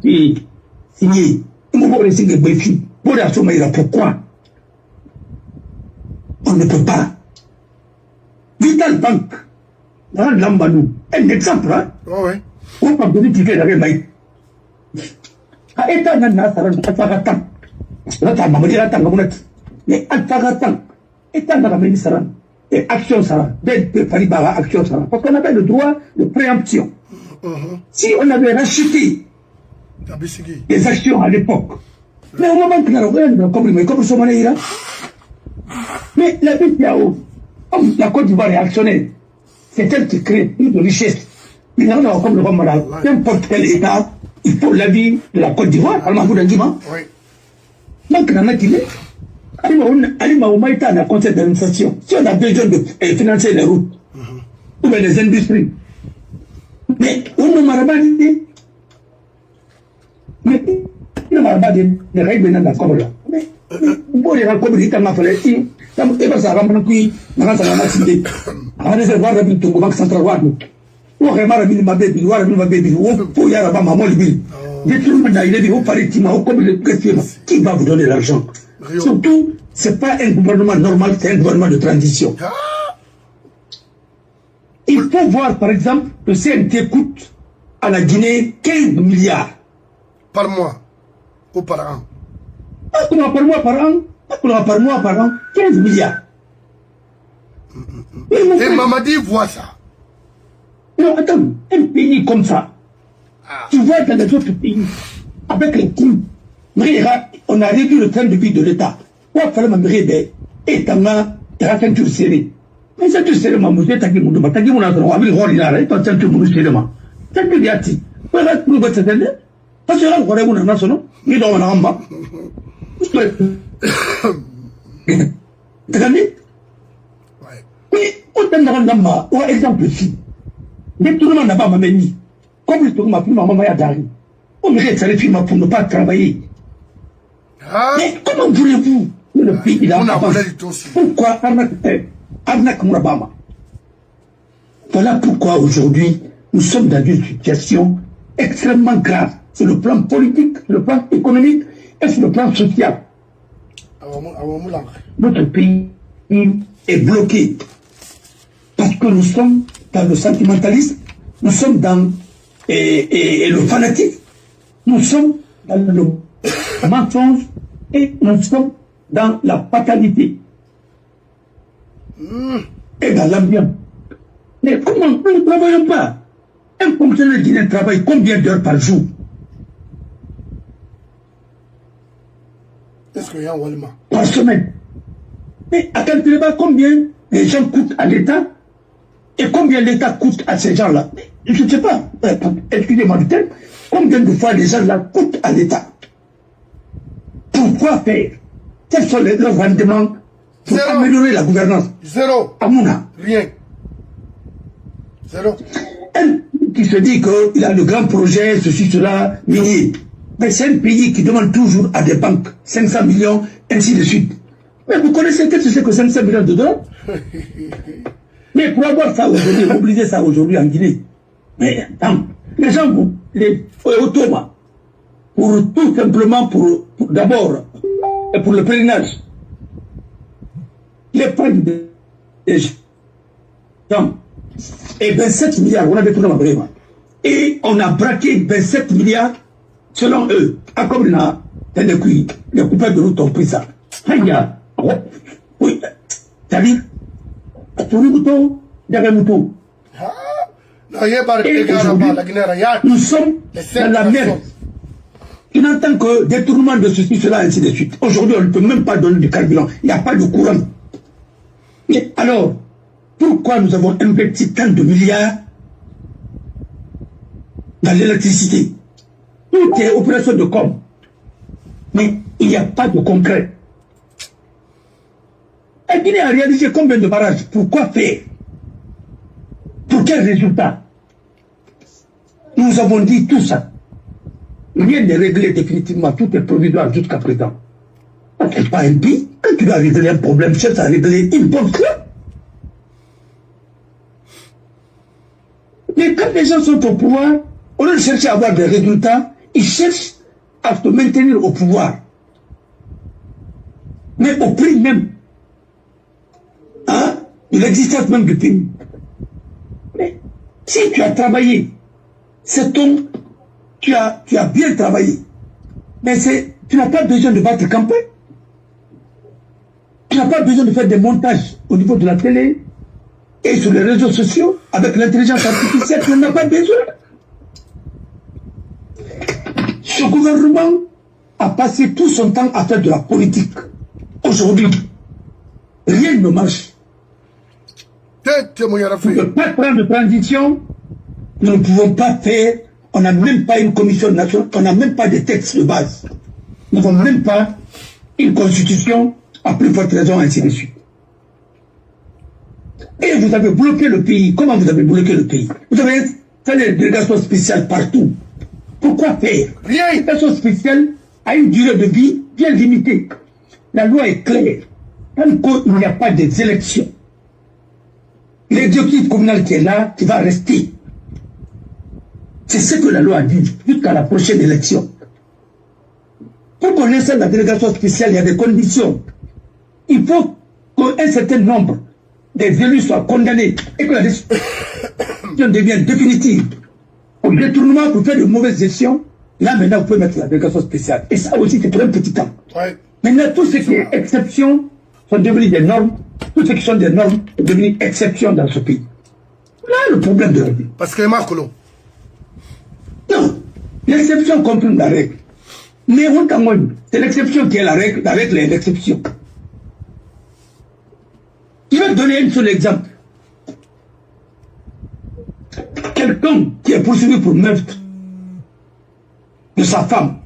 S2: signé. Nous avons signé Béfi. Pour la Somaïra, pourquoi? On ne peut pas. Vital Bank, dans l'Ambanou, un exemple, hein?
S1: Oui.
S2: On peut donner qui fait la rémaille. À état n'a pas Alphagatan. Là, tu as ma dire à Tangamonet. Mais Alphagatan, état n'a pas mis ça. Et action ça. D'être Faribara, action ça. Parce qu'on avait le droit de préemption. Si on avait racheté des actions à l'époque, mais au moment que nous avons compris, comme ce moment-là, mais la BPAO, comme la Côte d'Ivoire est actionnaire, c'est elle qui crée plus de richesse. Mais nous avons comme le roi malade. N'importe quel État, il faut l'avis de la Côte d'Ivoire, par exemple, oui. Donc, on a dit, Alima Oumaïta a un conseil d'administration. Si on a besoin de financer les routes, ou bien les industries, mais on m'a pas dit, mais on m'a pas dit, les règles de la Comore. Mais, pour les raconter, il m'a fallu, il va s'arranger, il va s'arranger, il va s'arranger, il va s'arranger, Ou remara mini ma baby, ou remara baby, ou pour yaraba maman libi. Détournement d'Aïlebi, au Paritima, au comme le question, qui va vous donner l'argent? Surtout, c'est pas un gouvernement normal, c'est un gouvernement de transition. Il faut voir, par exemple, que CNT coûte à la Guinée 15 milliards. Par mois ou par an? Pas par mois, par an. Pas par mois, par an. 15 milliards.
S1: Et Mamadi voit ça.
S2: Non, attends, un pays comme ça, tu vois dans les autres pays, avec les coûts, on a réduit le train de vie de l'État. On a fait la mairie et t'en as ceinture serrée. Mais ceinture serrée, ma mousée, t'as dit mon nom, t'as dit mon nom, avec le rôle, il a arrêté, t'as ceinture mon serrée. Ceinture diati. Voilà, nous va s'attendre. Parce que là, on va aller dans son nom, il doit en avoir un bas. T'as dit? Oui, on t'a dans l'amba, ou exemple ici. Les tournements n'a pas m'amené. Comme le tournement, plus maman m'a d'arri. On me dit, ça les films pour ne pas travailler. Mais comment voulez-vous que le pays il a pourquoi arnaque Mourabama? Voilà pourquoi aujourd'hui, nous sommes dans une situation extrêmement grave sur le plan politique, sur le plan économique et sur le plan social. Notre pays est bloqué parce que nous sommes dans le sentimentalisme, nous sommes dans le fanatisme, nous sommes dans le mensonge et nous sommes dans la fatalité et dans l'ambiance. Mais comment nous ne travaillons pas? Un fonctionnaire guinéen travaille combien d'heures par jour?
S1: Est-ce qu'il y a un Walma?
S2: Par semaine. Mais à calculer pas combien les gens coûtent à l'État et combien l'État coûte à ces gens-là. Je ne sais pas, excusez-moi du terme, combien de fois les gens-là coûtent à l'État. Pourquoi faire? Quels sont leurs rendements pour améliorer la gouvernance?
S1: Zéro.
S2: Amouna.
S1: Rien. Zéro.
S2: Elle qui se dit qu'il a le grand projet, ceci, cela, minier. Mais c'est un pays qui demande toujours à des banques 500 millions, ainsi de suite. Mais vous connaissez qu'est-ce que c'est que 500 millions de dollars? Mais pour avoir ça aujourd'hui, mobiliser ça aujourd'hui en Guinée, mais attends, les gens, les automas, pour tout simplement, pour d'abord, et pour le pèlerinage, les prennent des gens, et 27 milliards, on avait tout dans ma vraiment. Et on a braqué 27 milliards, selon eux, à comme là, dans les coupables de route ont pris ça. Oui, t'as dit, tout le mouton, derrière le mouton. Nous sommes dans la merde. Il n'entend que détournement de ceci, cela, ainsi de suite. Aujourd'hui, on ne peut même pas donner du carburant. Il n'y a pas de courant. Mais alors, pourquoi nous avons investi tant de milliards dans l'électricité? Tout est opération de com. Mais il n'y a pas de concret. La Guinée a réalisé combien de barrages? Pourquoi faire? Pour quel résultat? Nous avons dit tout ça. Rien n'est réglé définitivement, tout est provisoire jusqu'à présent. Ce n'est pas un pays. Quand tu dois régler un problème, cherche à régler une bonne fois. Mais quand les gens sont au pouvoir, au lieu de chercher à avoir des résultats, ils cherchent à se maintenir au pouvoir. Mais au prix même de l'existence même du pays. Mais si tu as travaillé, c'est ton... Tu as bien travaillé. Mais tu n'as pas besoin de battre campagne. Tu n'as pas besoin de faire des montages au niveau de la télé et sur les réseaux sociaux avec l'intelligence artificielle. Tu n'en as pas besoin. Ce gouvernement a passé tout son temps à faire de la politique. Aujourd'hui, rien ne marche. Pour ne pas prendre de transition, nous ne pouvons pas faire. On n'a même pas une commission nationale, on n'a même pas de texte de base. Nous n'avons même pas une constitution, à plus forte raison, ainsi de suite. Et vous avez bloqué le pays. Comment vous avez bloqué le pays? Vous avez fait des délégations spéciales partout. Pourquoi faire? Rien. Une délégation spéciale a une durée de vie bien limitée. La loi est claire. Tant qu'il n'y a pas des élections, l'exécutif communal qui est là, qui va rester. C'est ce que la loi a dit jusqu'à la prochaine élection. Pour qu'on installe la délégation spéciale, il y a des conditions. Il faut qu'un certain nombre des élus soient condamnés et que la décision devienne définitive. Au détournement, pour faire de mauvaises gestions, là maintenant vous pouvez mettre la délégation spéciale. Et ça aussi c'est pour un petit temps.
S1: Ouais.
S2: Maintenant tout ce qui est exception sont devenus des normes. Tout ce qui sont des normes sont devenus exceptions dans ce pays. Là le problème de la vie.
S1: Parce que Marcolo.
S2: Non, l'exception comprend la règle. Mais c'est l'exception qui est la règle est l'exception. Je vais te donner un seul exemple. Quelqu'un qui est poursuivi pour meurtre de sa femme,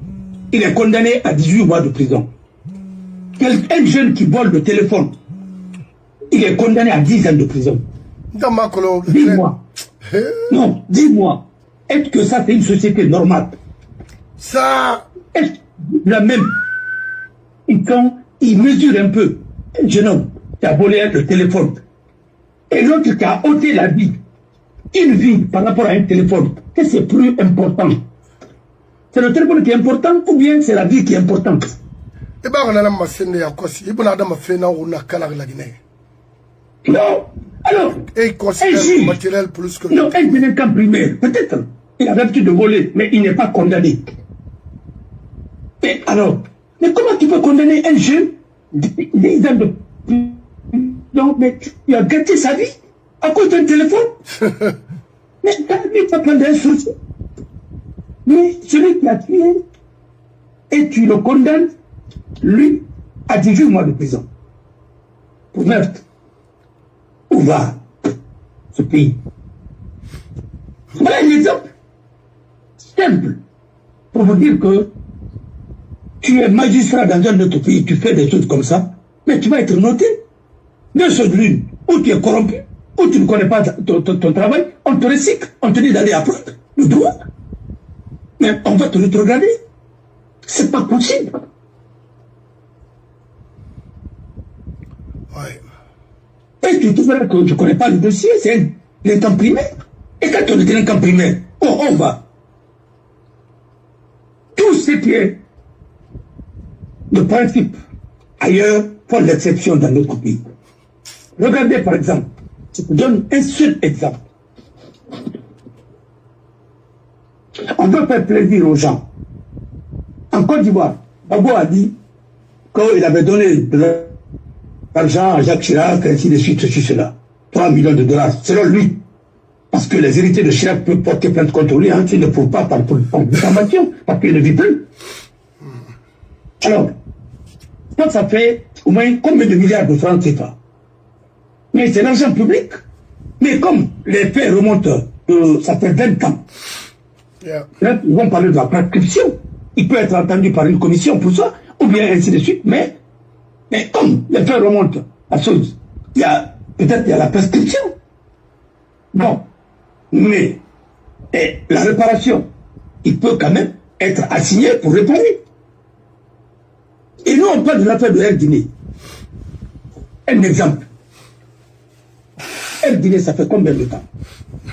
S2: il est condamné à 18 mois de prison. Un jeune qui vole le téléphone, il est condamné à 10 ans de prison. 10 mois. Non, 10 mois. Est-ce que ça, c'est une société normale?
S1: Ça...
S2: Est-ce la même? Ils mesurent un peu. Un jeune homme qui a volé le téléphone. Et l'autre qui a ôté la vie. Une vie par rapport à un téléphone. Qu'est-ce qui est plus important? C'est le téléphone qui est important ou bien c'est la vie qui est importante?
S1: Et bien, on a ma scène à quoi si on a fait on a calé la Guinée.
S2: Non. Alors,
S1: et considère matériel plus que...
S2: Non, un délinquant primaire, peut-être, il a l'habitude de voler, mais il n'est pas condamné. Mais alors, mais comment tu peux condamner un jeune 10 ans de... Non, mais il a gâté sa vie à cause d'un téléphone. Mais ta vie pas prendre un souci. Mais celui qui a tué, et tu le condamnes, lui, à 18 mois de prison. Pour meurtre. Où va ce pays? Voilà un exemple simple pour vous dire que tu es magistrat dans un autre pays, tu fais des choses comme ça, mais tu vas être noté. Deux choses l'une, ou tu es corrompu, ou tu ne connais pas ton travail, on te recycle, on te dit d'aller apprendre le droit. Mais on va te rétrograder. C'est pas possible.
S1: Ouais.
S2: Et tu trouveras que je ne connais pas le dossier, c'est un délinquant primaire. Et quand on est délinquant primaire, on va. Tout ce qui est de principe ailleurs font l'exception dans notre pays. Regardez par exemple, je te donne un seul exemple. On veut faire plaisir aux gens. En Côte d'Ivoire, Babo a dit qu'il avait donné de l'argent à Jacques Chirac, ainsi de suite, ceci, cela. 3 millions de dollars, selon lui. Parce que les héritiers de Chirac peuvent porter plainte contre lui, hein, s'ils ne prouvent pas par diffamation, parce qu'il ne vit plus. Alors, ça fait au moins combien de milliards de francs CFA? Mais c'est l'argent public. Mais comme les faits remontent, ça fait 20 ans, là, ils vont parler de la prescription. Il peut être entendu par une commission pour ça, ou bien ainsi de suite, mais comme les faits remontent à chose, peut-être il y a la prescription. Bon, mais la réparation, il peut quand même être assigné pour réparer. Et nous, on parle de l'affaire de Air Guinée. Un exemple. Air Guinée, ça fait combien de temps?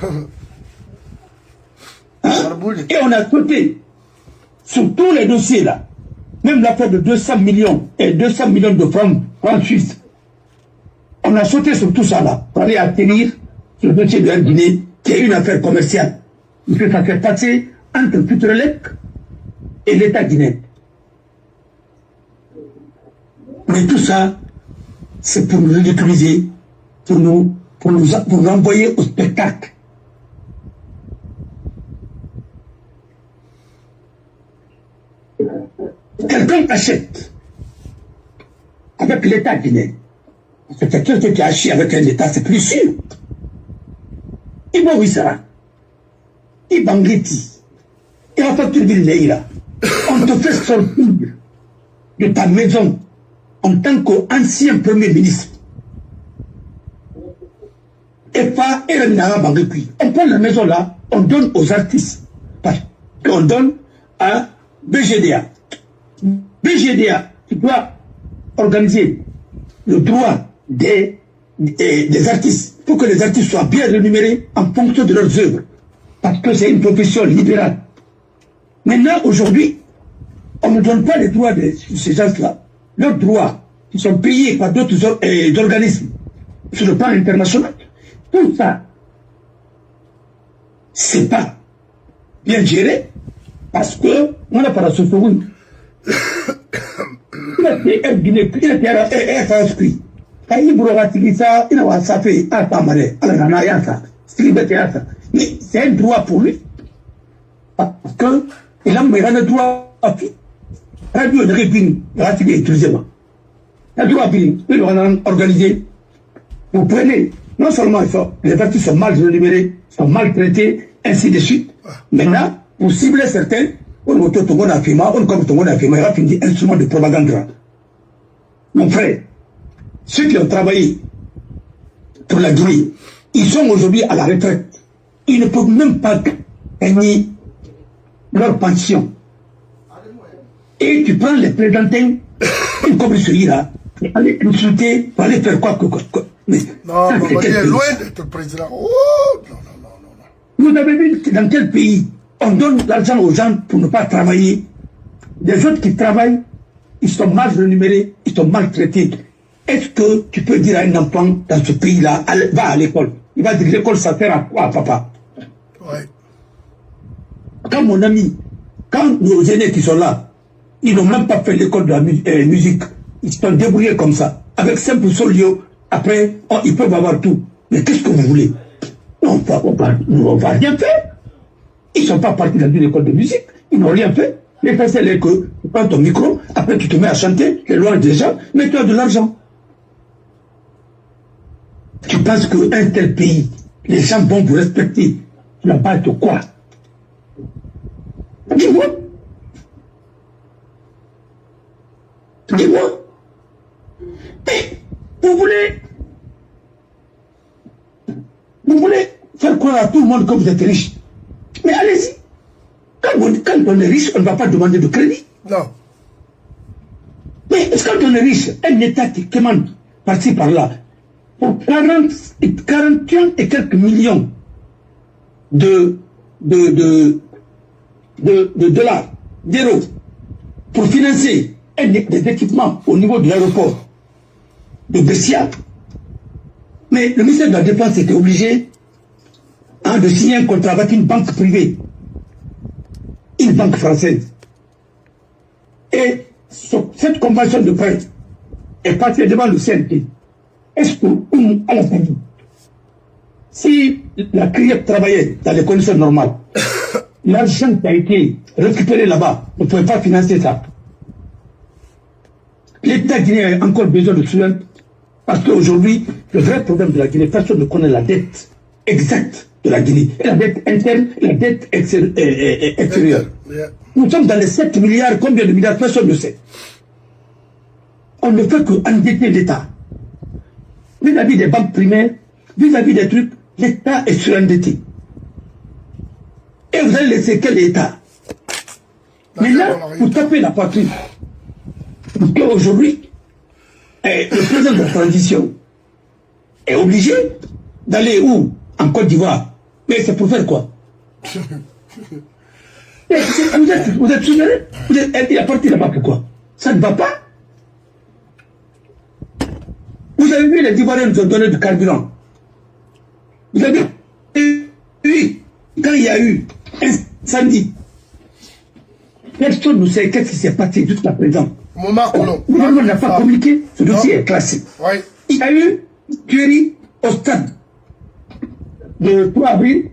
S2: Hein? Et on a sauté sur tous les dossiers là. Même l'affaire de 200 millions et 200 millions de francs suisses. On a sauté sur tout ça là pour aller atterrir sur le dossier de Air Guinée, qui est une affaire commerciale. Il peut ça faire passer entre Petrolec et l'État guinéen. Mais tout ça, c'est pour nous ridiculiser, pour nous renvoyer au spectacle. Quelqu'un achète avec l'État guinéen. C'est quelqu'un qui achète avec un État, c'est plus sûr. Il va où il sera. Il bangliti. Il va faire tout le là. On te fait sortir de ta maison en tant qu'ancien premier ministre. Et pas on prend la maison là, on donne aux artistes. On donne à BGDA. BGDA, qui doit organiser le droit des artistes pour que les artistes soient bien rémunérés en fonction de leurs œuvres. parce que c'est une profession libérale. Maintenant, aujourd'hui, on ne donne pas les droits de ces gens-là. Leurs droits, ils sont payés par d'autres organismes sur le plan international. Tout ça, c'est pas bien géré parce que on n'a pas la souffrance. Il a été inscrit. Quand il y ça, il a fait un tamaré, mais c'est un droit pour lui. Parce que il a le droit à tout. Radio de Répine, Ratigue exclusivement. Le droit à il va organiser. Vous prenez, non seulement les partis sont mal rémunérés, sont maltraités, ainsi de suite. Maintenant, pour cibler certains, on a tout le monde affirmé, on comme tout le monde affirmé, il y a fini instrument de propagande. Mon frère, ceux qui ont travaillé pour la Guinée, ils sont aujourd'hui à la retraite. Ils ne peuvent même pas gagner leur pension. Et tu prends les plaisantins, comme celui-là, et aller insulter, pour aller faire quoi que. Mais,
S1: non, il est loin d'être président. Oh, non.
S2: Vous avez vu que dans quel pays on donne l'argent aux gens pour ne pas travailler. Les autres qui travaillent, ils sont mal rémunérés, ils sont maltraités. Est-ce que tu peux dire à un enfant dans ce pays-là, va à l'école? Il va dire l'école, ça sert à quoi, papa?
S1: Ouais.
S2: Quand mon ami, quand nos aînés qui sont là, ils n'ont même pas fait l'école de la musique. Ils se sont débrouillés comme ça. Avec simple solio, après, ils peuvent avoir tout. Mais qu'est-ce que vous voulez? On va rien faire. Ils ne sont pas partis dans une école de musique. Ils n'ont rien fait. L'essentiel est que tu prends ton micro, après tu te mets à chanter les louanges des gens, mais tu as de l'argent. Tu penses qu'un tel pays, les gens vont vous respecter. Tu n'as pas de quoi? Dis-moi. Dis-moi. Mais vous voulez faire croire à tout le monde que vous êtes riche. Mais allez-y. Quand on est riche, on ne va pas demander de crédit.
S1: Non.
S2: Mais est-ce quand on est riche, un État qui commande par-ci par-là, pour 41 et quelques millions de dollars, d'euros, pour financer des équipements au niveau de l'aéroport de Bessia. Mais le ministère de la Défense était obligé de signer un contrat avec une banque privée, une banque française. Et cette convention de prêt est passée devant le CNT. Est-ce qu'elle a dit, si la CRIEP travaillait dans les conditions normales, l'argent qui a été récupéré là-bas ne pouvait pas financer ça. L'État guinéen a encore besoin de soutien parce qu'aujourd'hui, le vrai problème de la Guinée, personne ne connaît la dette exacte de la Guinée. Et la dette interne et la dette extérieure. Nous sommes dans les 7 milliards, combien de milliards, personne ne sait. On ne fait qu'endetter l'État. Vis-à-vis des banques primaires, vis-à-vis des trucs, l'État est surendetté. Et vous allez laisser quel État? Maintenant, vous tapez la poitrine. Parce qu'aujourd'hui, le président de la transition est obligé d'aller où? En Côte d'Ivoire. Mais c'est pour faire quoi? Vous êtes souverain? Il est parti là-bas pourquoi? Ça ne va pas? Vous avez vu, les Ivoiriens nous ont donné du carburant. Vous avez vu, quand il y a eu un incendie, personne ne sait qu'est-ce qui s'est passé jusqu'à présent. Le gouvernement n'a pas communiqué, ce dossier est classé.
S1: Oui.
S2: Il y a eu une tuerie au stade le 3 avril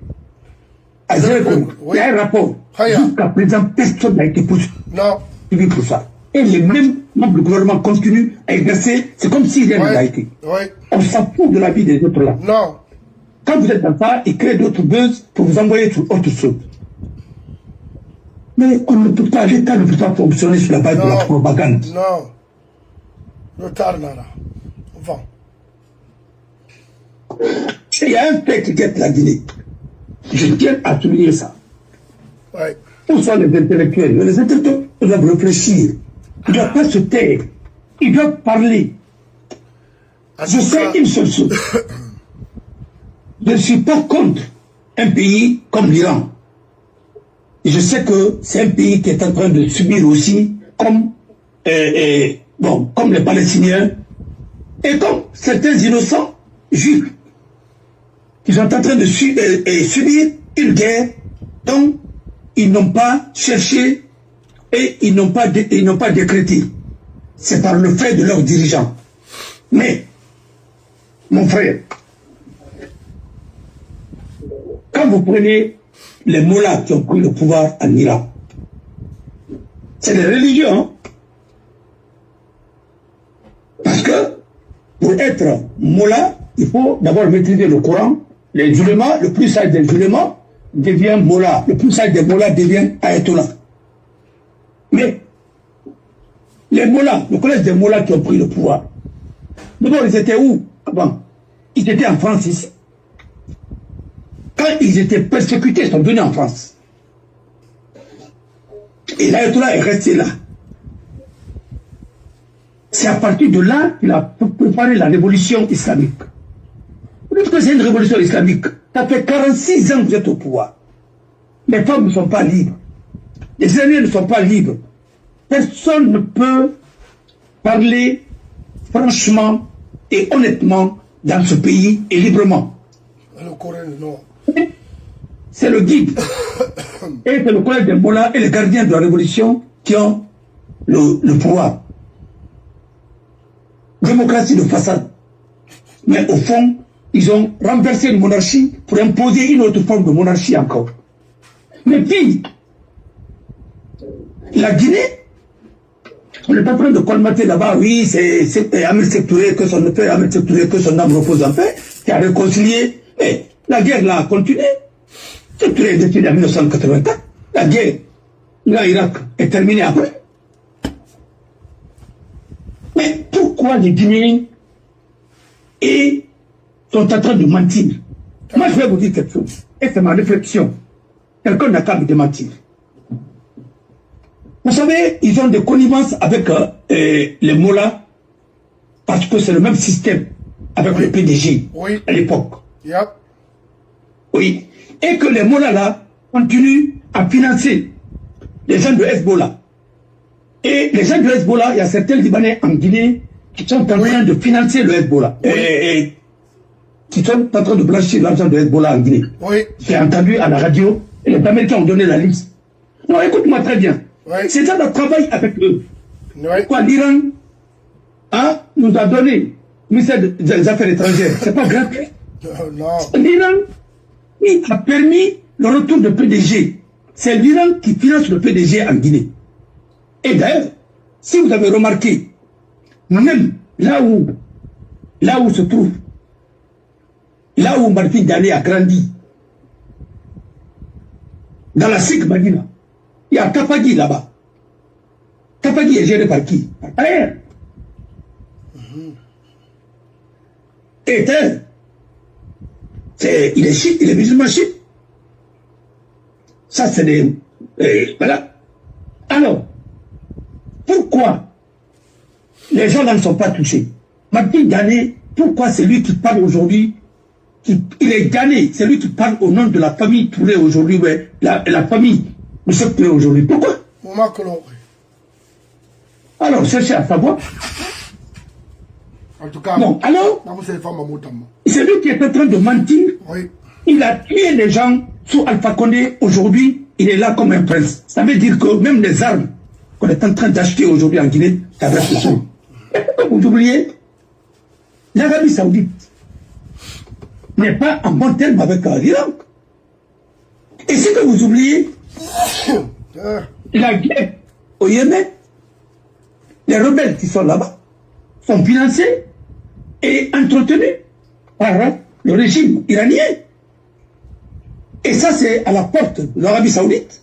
S2: à Zéro. Il y a un rapport. Jusqu'à présent, personne n'a été poursuivi pour ça. Et les mêmes membres du gouvernement continuent à exercer. C'est comme si rien n'a été. On s'en fout de la vie des autres là.
S1: Non.
S2: Quand vous êtes dans ça, ils créent d'autres buzz pour vous envoyer sur autre chose. Mais on ne peut pas, l'État ne peut pas fonctionner sur la base de la propagande.
S1: Non. Retard là. Vent.
S2: Il y a un fait qui guette la Guinée. Je tiens à souligner ça.
S1: Ouais.
S2: Où sont les intellectuels? Les intellectuels doivent réfléchir. Ils ne doivent pas se taire. Ils doivent parler. Je sais une seule chose. Je ne suis pas contre un pays comme l'Iran. Et je sais que c'est un pays qui est en train de subir aussi, comme, comme les Palestiniens, et comme certains innocents juifs, qui sont en train de subir une guerre dont ils n'ont pas cherché et ils n'ont pas décrété. C'est par le fait de leurs dirigeants. Mais, mon frère, quand vous prenez les mollahs qui ont pris le pouvoir en Iran, c'est les religieux, hein? Parce que pour être mollah, il faut d'abord maîtriser le Coran. Les ulémas, le plus sage des ulémas devient mollah. Le plus sage des mollahs devient ayatollah. Mais les mollahs, le collège des mollahs qui ont pris le pouvoir, d'abord ils étaient où avant? Ils étaient en France ici. Quand ils étaient persécutés, ils sont venus en France. Et l'ayatollah est resté là. C'est à partir de là qu'il a préparé la révolution islamique. Vous dites que c'est une révolution islamique. Ça fait 46 ans que vous êtes au pouvoir. Les femmes ne sont pas libres. Les Iraniens ne sont pas libres. Personne ne peut parler franchement et honnêtement dans ce pays et librement.
S1: Le Coran, non.
S2: C'est le guide. Et c'est le collège des mollahs et les gardiens de la révolution qui ont le pouvoir. Démocratie de façade. Mais au fond, ils ont renversé une monarchie pour imposer une autre forme de monarchie encore. Mais puis, la Guinée, on n'est pas en train de colmater là-bas, oui, c'est Ahmed Sékou Touré, que son père, Ahmed Sékou Touré, que son âme repose en paix, qui a réconcilié. Mais la guerre là a continué. Sékou Touré est détenu en 1984. La guerre, l'Irak, est terminée après. Mais pourquoi les Guinéens sont en train de mentir? Moi, je vais vous dire quelque chose. Et c'est ma réflexion. Quelqu'un n'a qu'à me démentir. Vous savez, ils ont des connivences avec les mollahs parce que c'est le même système avec le PDG à l'époque.
S1: Yep.
S2: Oui. Et que les mollahs là continuent à financer les gens de Hezbollah. Et les gens de Hezbollah, il y a certains Libanais en Guinée qui sont en train de financer le Hezbollah. Et qui sont en train de blanchir l'argent de Hezbollah en Guinée.
S1: Oui.
S2: J'ai entendu à la radio, et les Américains ont donné la liste. Non, écoute-moi très bien.
S1: Oui.
S2: Ces gens-là travaillent avec eux.
S1: Oui.
S2: Quoi, l'Iran nous a donné le ministère des Affaires étrangères. C'est pas gratuit.
S1: Non.
S2: L'Iran, il a permis le retour de PDG. C'est l'Iran qui finance le PDG en Guinée. Et d'ailleurs, si vous avez remarqué, même là où se trouve, là où Martin Dané a grandi, dans la SIC Madina, il y a Tapagi là-bas. Tapagi est géré par qui? Par Ayer. Et il est chiite, il est musulman chiite. Ça, c'est des... voilà. Alors, pourquoi les gens là ne sont pas touchés? Martin Dané, pourquoi c'est lui qui parle aujourd'hui? Il est Dané, c'est lui qui parle au nom de la famille Touré aujourd'hui, la famille de ce Touré aujourd'hui. Pourquoi? Alors, cherchez à savoir.
S1: En tout cas,
S2: bon, alors, c'est lui qui est en train de mentir.
S1: Oui.
S2: Il a tué les gens sous Alpha Condé. Aujourd'hui, il est là comme un prince. Ça veut dire que même les armes qu'on est en train d'acheter aujourd'hui en Guinée, ça reste dessus. Et pourquoi vous oubliez, l'Arabie Saoudite n'est pas en bon terme avec l'Iran. Et ce que vous oubliez, la guerre au Yémen, les rebelles qui sont là-bas sont financés et entretenus par le régime iranien. Et ça, c'est à la porte de l'Arabie Saoudite.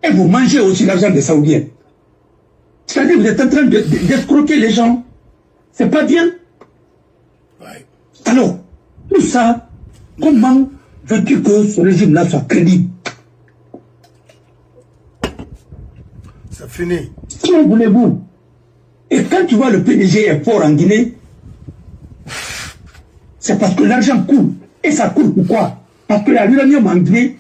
S2: Et vous mangez aussi l'argent des Saoudiens. C'est-à-dire que vous êtes en train d'escroquer les gens. C'est pas bien.
S1: Ouais.
S2: Alors, tout ça, comment veux-tu que ce régime-là soit crédible?
S1: C'est fini.
S2: Comment voulez-vous? Et quand tu vois le PDG est fort en Guinée, c'est parce que l'argent coule. Et ça coule pourquoi? parce que la l'uranium en Guinée